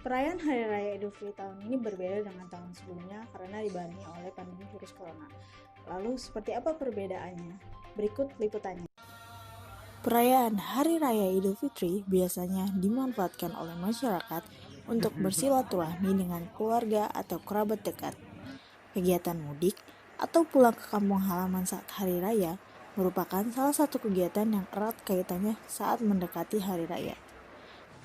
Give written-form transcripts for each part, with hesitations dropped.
Perayaan Hari Raya Idul Fitri tahun ini berbeda dengan tahun sebelumnya karena dibarengi oleh pandemi virus corona. Lalu, seperti apa perbedaannya? Berikut liputannya. Perayaan Hari Raya Idul Fitri biasanya dimanfaatkan oleh masyarakat untuk bersilaturahmi dengan keluarga atau kerabat dekat. Kegiatan mudik atau pulang ke kampung halaman saat Hari Raya merupakan salah satu kegiatan yang erat kaitannya saat mendekati Hari Raya.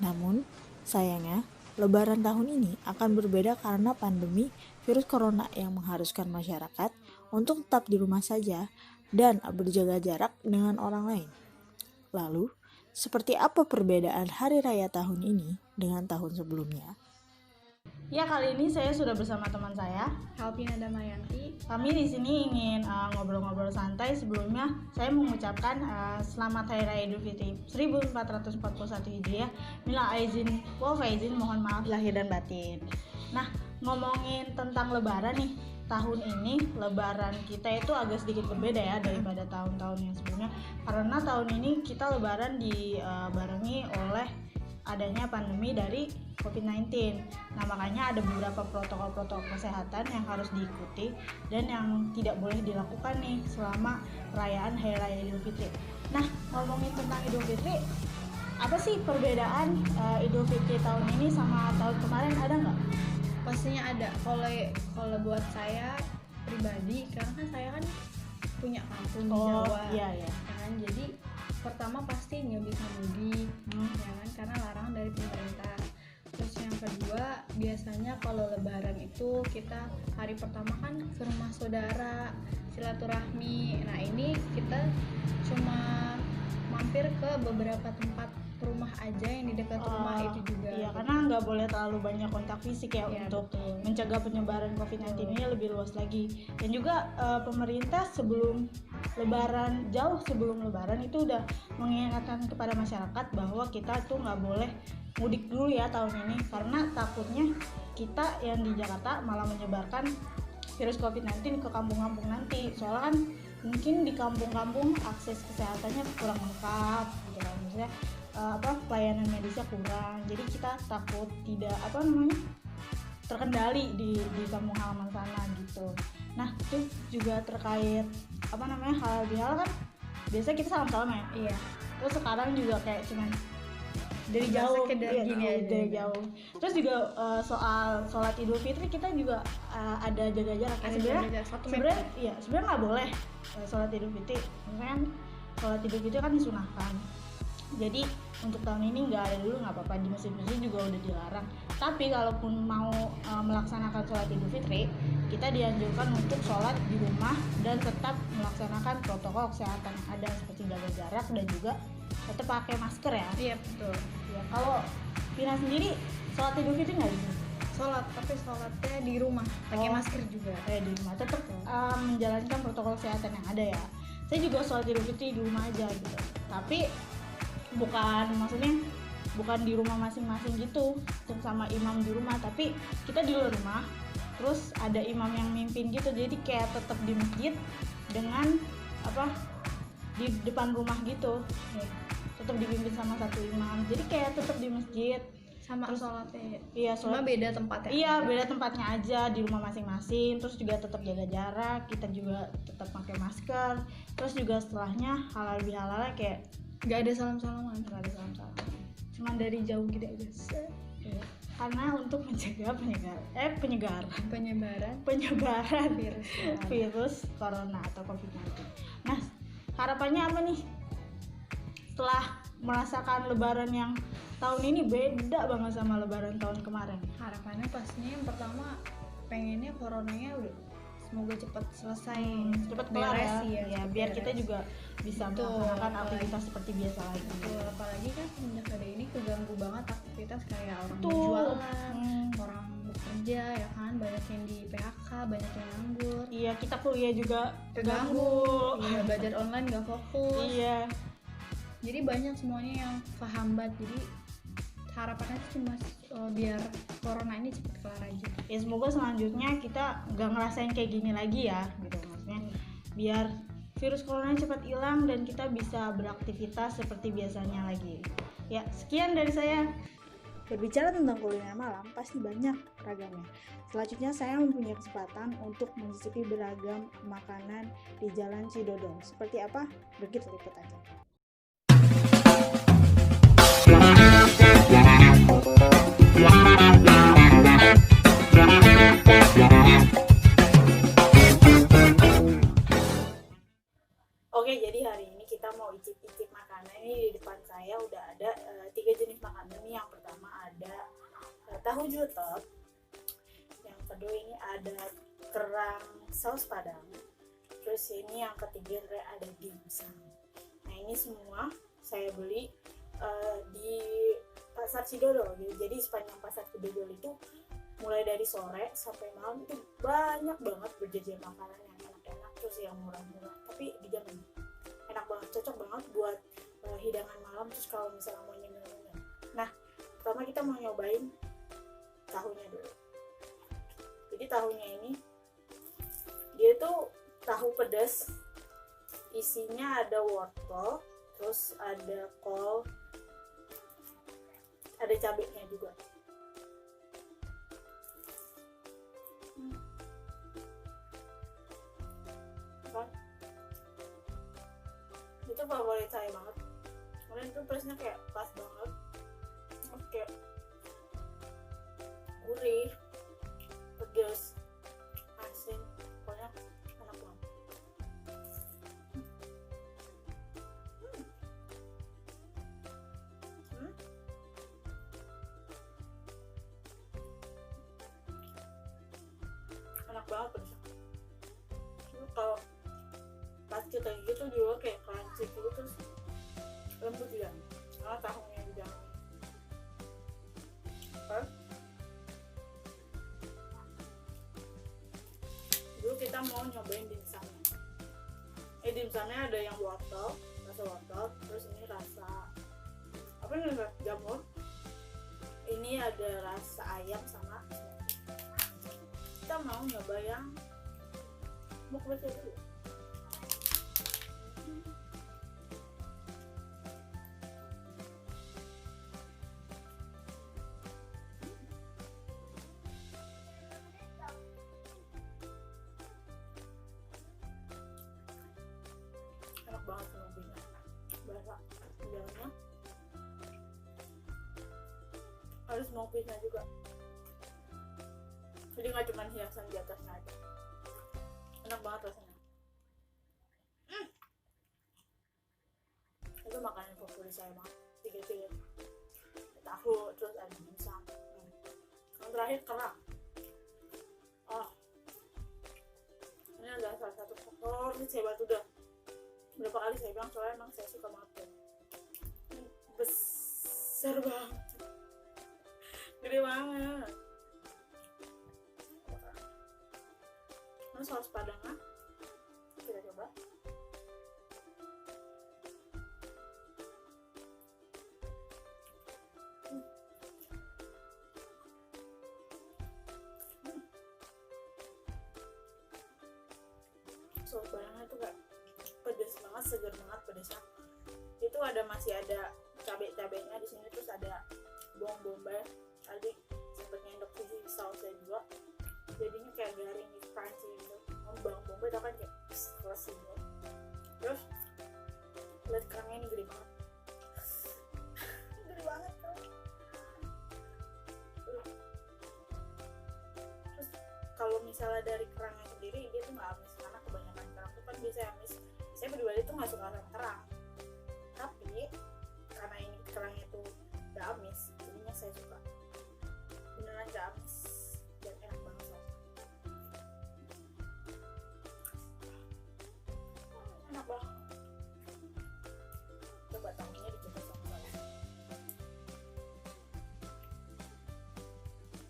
Namun, sayangnya, Lebaran tahun ini akan berbeda karena pandemi virus corona yang mengharuskan masyarakat untuk tetap di rumah saja dan berjaga jarak dengan orang lain. Lalu, seperti apa perbedaan Hari Raya tahun ini dengan tahun sebelumnya? Ya, kali ini saya sudah bersama teman saya, Alvina Damayanti. Kami di sini ingin ngobrol-ngobrol santai. Sebelumnya saya mengucapkan selamat Hari Raya Idul Fitri 1441 Hijriah. Minal aizin wal faizin, mohon maaf lahir dan batin. Nah, ngomongin tentang Lebaran nih, tahun ini Lebaran kita itu agak sedikit berbeda ya daripada tahun-tahun yang sebelumnya. Karena tahun ini kita Lebaran dibarengi oleh adanya pandemi dari COVID-19. Nah, makanya ada beberapa protokol-protokol kesehatan yang harus diikuti dan yang tidak boleh dilakukan nih selama perayaan Hari Raya Idul Fitri. Nah, ngomongin tentang Idul Fitri, apa sih perbedaan Idul Fitri tahun ini sama tahun kemarin, ada nggak? Pastinya ada. Kalau buat saya pribadi, karena kan saya kan punya kampung di Jawa, iya. kan? Jadi pertama pasti nggak bisa mudik, ya kan? Karena larangan dari pemerintah. Terus yang kedua, biasanya kalau Lebaran itu kita hari pertama kan ke rumah saudara, silaturahmi. Nah, ini kita cuma mampir ke beberapa tempat rumah aja yang di dekat rumah itu juga. Iya, karena nggak boleh terlalu banyak kontak fisik ya untuk betul. mencegah penyebaran COVID-19 ini lebih luas lagi. Dan juga pemerintah jauh sebelum Lebaran itu udah mengingatkan kepada masyarakat bahwa kita tuh nggak boleh mudik dulu ya tahun ini, karena takutnya kita yang di Jakarta malah menyebarkan virus COVID-19 ke kampung-kampung nanti. Soalnya kan mungkin di kampung-kampung akses kesehatannya kurang lengkap gitu kan, maksudnya pelayanan medisnya kurang, jadi kita takut tidak terkendali di kampung halaman sana gitu. Nah, itu juga terkait halal bihalal kan biasanya kita salam-salam ya. Iya. Terus sekarang juga kayak cuman dari jauh, dari jauh. Terus juga soal sholat Idul Fitri kita juga ada jaga jarak. Sebenarnya nggak boleh sholat Idul Fitri. Misalnya sholat Idul Fitri kan disunahkan. Jadi untuk tahun ini nggak ada dulu, nggak apa-apa, di masjid-masjid juga udah dilarang. Tapi kalaupun mau melaksanakan sholat Idul Fitri, kita dianjurkan untuk sholat di rumah dan tetap melaksanakan protokol kesehatan yang ada seperti jaga jarak dan juga tetap pakai masker ya. Iya, betul. Ya, kalau Pina sendiri sholat Idul Fitri nggak di sini? Tapi sholatnya di rumah, pakai masker juga. Di rumah tetap menjalankan protokol kesehatan yang ada ya. Saya juga sholat Idul Fitri di rumah aja gitu. Tapi bukan di rumah masing-masing gitu sama imam di rumah, tapi kita di luar rumah, terus ada imam yang mimpin gitu, jadi kayak tetap di masjid dengan di depan rumah gitu, tetap dipimpin sama satu imam, jadi kayak tetap di masjid sama terus, sholatnya. Iya, cuma beda tempatnya. Iya, beda tempatnya aja di rumah masing-masing. Terus juga tetap jaga jarak, kita juga tetap pakai masker. Terus juga setelahnya halal bihalalnya kayak nggak ada salam-salaman, cuman dari jauh gitu aja. Karena untuk mencegah penyebaran virus corona atau COVID-19. Nah, harapannya apa nih setelah merasakan Lebaran yang tahun ini beda banget sama Lebaran tahun kemarin? Harapannya pastinya yang pertama pengennya coronanya udah semoga cepat selesai, cepat beres ya, biar kita juga bisa melaksanakan aktivitas seperti biasa lagi. Betul, apalagi kan semenjak ada ini keganggu banget aktivitas kayak orang berjualan, orang bekerja ya kan, banyak yang di PHK, banyak yang nganggur. Iya, kita kuliah juga keganggu. Iya, belajar online gak fokus. Iya. Jadi banyak semuanya yang kehambat. Jadi harapannya cuma biar corona ini cepat kelar aja. Ya, semoga selanjutnya kita nggak ngerasain kayak gini lagi ya, gitu maksudnya. Biar virus corona cepat hilang dan kita bisa beraktivitas seperti biasanya lagi. Ya, sekian dari saya. Berbicara tentang kuliner malam, pasti banyak ragamnya. Selanjutnya saya mempunyai kesempatan untuk mencicipi beragam makanan di Jalan Cidodol. Seperti apa? Berikut liputannya. Oke, jadi hari ini kita mau icip-icip makanan. Ini di depan saya udah ada 3 jenis makanan. Ini yang pertama ada tahu jutek. Yang kedua ini ada kerang saus padang. Terus ini yang ketiga ada dimsum. Nah, ini semua saya beli di Pasar Cidodol gitu. Jadi sepanjang Pasar Cidodol itu mulai dari sore sampai malam itu banyak banget berjajar makanan yang enak-enak, terus yang murah-murah tapi dijamin enak banget, cocok banget buat hidangan malam. Terus kalau misalnya mau nyemil-nyemil, nah pertama kita mau nyobain tahunya dulu. Jadi tahunya ini dia tuh tahu pedas, isinya ada wortel, terus ada kol, ada cabenya juga. Itu favorit saya banget karena itu pedasnya kayak pas banget, kayak gurih, pedas, asin, pokoknya enak banget. Enak banget pedasnya. Kalau pas kita gitu juga kayak crunchy gitu, terus lembut juga karena tahunya di dalam. Dulu kita mau nyobain dimsumnya. Dimsumnya ada yang wortel, rasa wortel, terus ini rasa apa ini, rasa jamur. Ini ada rasa ayam sama kita mau nyoba yang mukbang dulu. Enak banget mukbangnya, berasa di dalamnya harus mau pisah juga, jadi nggak cuma hiasan di atasnya aja. Enak banget rasanya. Itu makanan favorit saya banget, tiga-tiga. Tahu, terus ada dimsum. Yang terakhir kerang. Ini adalah salah satu favorit saya banget. Udah berapa kali saya bilang, soalnya emang saya suka banget. Ini besar banget, gede banget. Nah, saus padangnya kita coba. Saus padangnya tuh kayak pedes banget, segar banget pedesnya. Itu masih ada cabai-cabainya di sini, terus ada bawang bombay. Tadi sempet nyendok di sausnya juga, jadinya kayak garing gitu, crunchy gitu. Bawang bombay tau kan kayak keras gitu. Terus lihat kerangnya ini gede banget, gede banget kan. Terus kalau misalnya dari kerangnya sendiri, dia tuh nggak amis, karena kebanyakan kerang tuh kan biasanya amis. Saya pribadi tuh nggak suka sama kerang, tapi karena ini kerangnya tuh nggak amis, jadinya saya suka. Beneran nggak amis dan enak banget soalnya. Enak banget. Coba tahunya dicoba sama saya.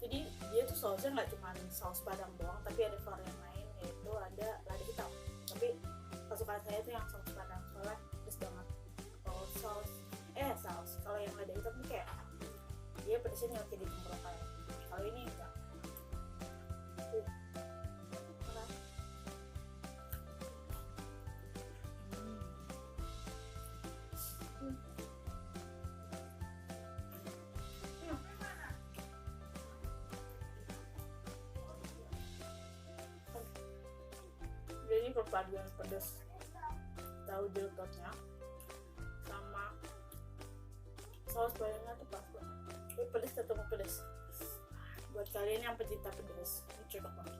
Jadi dia tuh sausnya nggak cuma saus padang doang, tapi ada varian lain, yaitu ada lada hitam. Tapi kesukaan saya tuh yang saus padang, soalnya pedes banget. Kalau kalau yang lada hitam tuh kayak dia pedesnya nyelkit di tenggorokan. Kalau ini enggak. perpaduan pedas tahu jeltotnya sama saus bayangnya tuh pas banget. Tapi pedas tetap pedas. Buat kalian yang pecinta pedas, ini cocok banget.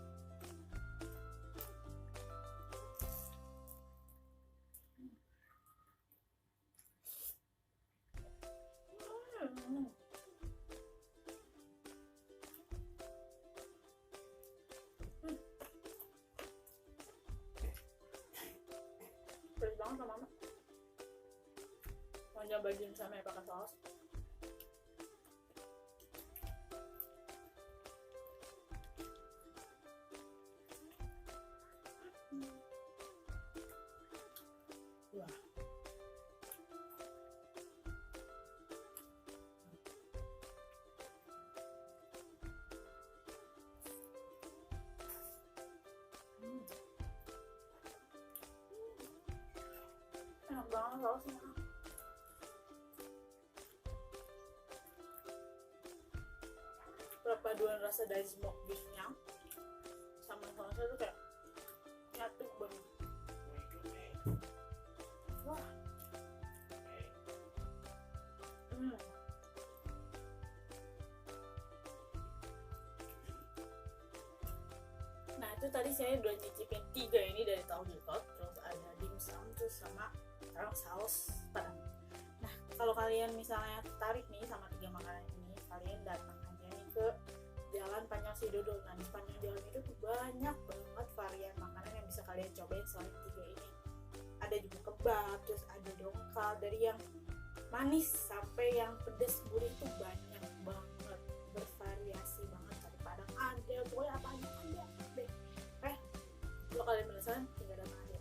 Pedas banget sama mama. Mau nyobain sama pakai saus. Wah. Enak banget sausnya. Perpaduan rasa dari smoke beefnya sama sausnya tuh kayak nyatu banget. Wah. Nah itu tadi saya udah nyicipin 3 ini dari tahu jeltot, terus ada dimsum, terus sama sekarang saus padang. Nah kalau kalian misalnya tertarik nih sama 3 makanan ini, kalian datang aja nih ke Jalan Panjang Sidodol. Nah di sepanjang jalan itu tuh banyak banget varian makanan yang bisa kalian cobain selain 3 ini. Ada juga kebab, terus ada dongkal, dari yang manis sampai yang pedas gurih tuh banyak banget, bervariasi banget. Cari padang ada, pokoknya apa aja ada deh. Kalau kalian penasaran, tinggal datang aja.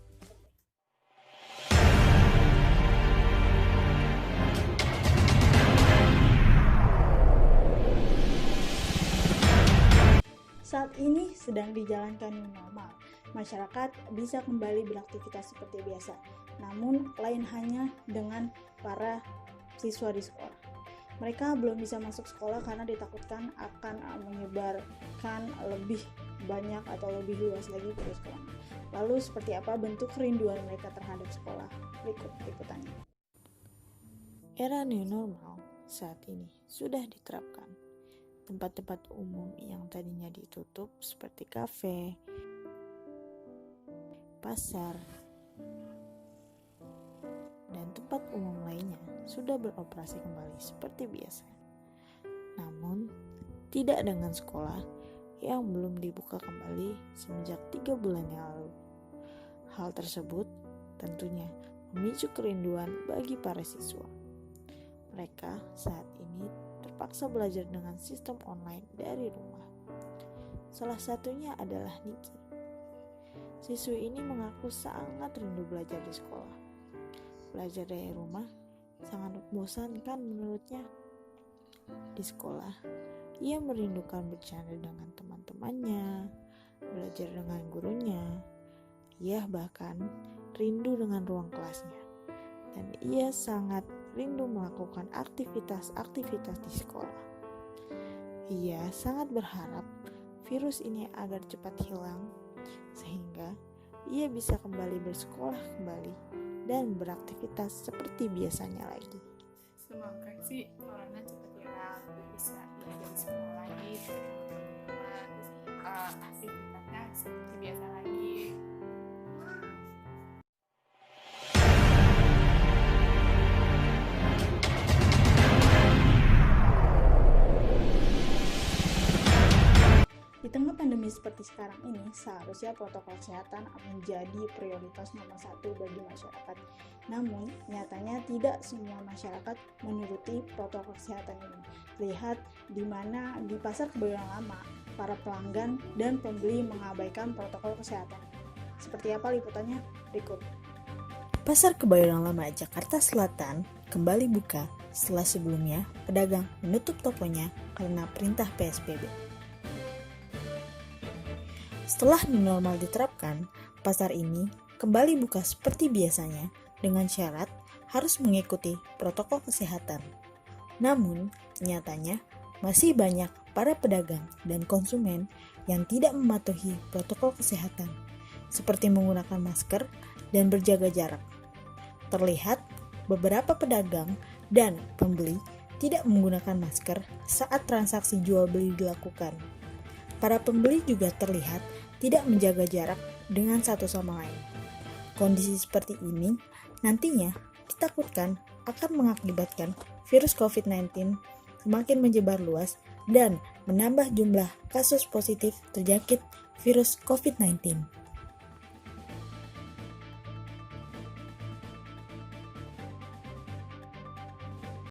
Saat ini sedang dijalankan new normal. Masyarakat bisa kembali beraktivitas seperti biasa, namun lain hanya dengan para siswa di sekolah. Mereka belum bisa masuk sekolah karena ditakutkan akan menyebarkan lebih banyak atau lebih luas lagi virus corona. Lalu seperti apa bentuk kerinduan mereka terhadap sekolah? Berikut liputannya. Era new normal saat ini sudah diterapkan. Tempat-tempat umum yang tadinya ditutup seperti kafe, pasar, dan tempat umum lainnya sudah beroperasi kembali seperti biasa. Namun, tidak dengan sekolah yang belum dibuka kembali semenjak 3 bulan yang lalu. Hal tersebut tentunya memicu kerinduan bagi para siswa. Mereka saat ini terpaksa belajar dengan sistem online dari rumah. Salah satunya adalah Niki. Siswi ini mengaku sangat rindu belajar di sekolah. Belajar dari rumah sangat membosankan menurutnya. Di sekolah, ia merindukan bercanda dengan teman-temannya, belajar dengan gurunya. Ia bahkan rindu dengan ruang kelasnya. Dan ia sangat rindu melakukan aktivitas-aktivitas di sekolah. Ia sangat berharap virus ini agar cepat hilang, sehingga ia bisa kembali bersekolah kembali dan beraktivitas seperti biasanya lagi. Semoga sih corona cepat hilang, bisa belajar di sekolah lagi, aktivitasnya seperti biasa lagi. Di tengah pandemi seperti sekarang ini, seharusnya protokol kesehatan menjadi prioritas nomor 1 bagi masyarakat. Namun, nyatanya tidak semua masyarakat menuruti protokol kesehatan ini. Lihat di mana di Pasar Kebayoran Lama, para pelanggan dan pembeli mengabaikan protokol kesehatan. Seperti apa liputannya? Berikut. Pasar Kebayoran Lama Jakarta Selatan kembali buka setelah sebelumnya pedagang menutup tokonya karena perintah PSBB. Setelah new normal diterapkan, pasar ini kembali buka seperti biasanya dengan syarat harus mengikuti protokol kesehatan. Namun, nyatanya masih banyak para pedagang dan konsumen yang tidak mematuhi protokol kesehatan, seperti menggunakan masker dan berjaga jarak. Terlihat beberapa pedagang dan pembeli tidak menggunakan masker saat transaksi jual beli dilakukan. Para pembeli juga terlihat tidak menjaga jarak dengan satu sama lain. Kondisi seperti ini nantinya ditakutkan akan mengakibatkan virus COVID-19 semakin menyebar luas dan menambah jumlah kasus positif terjangkit virus COVID-19.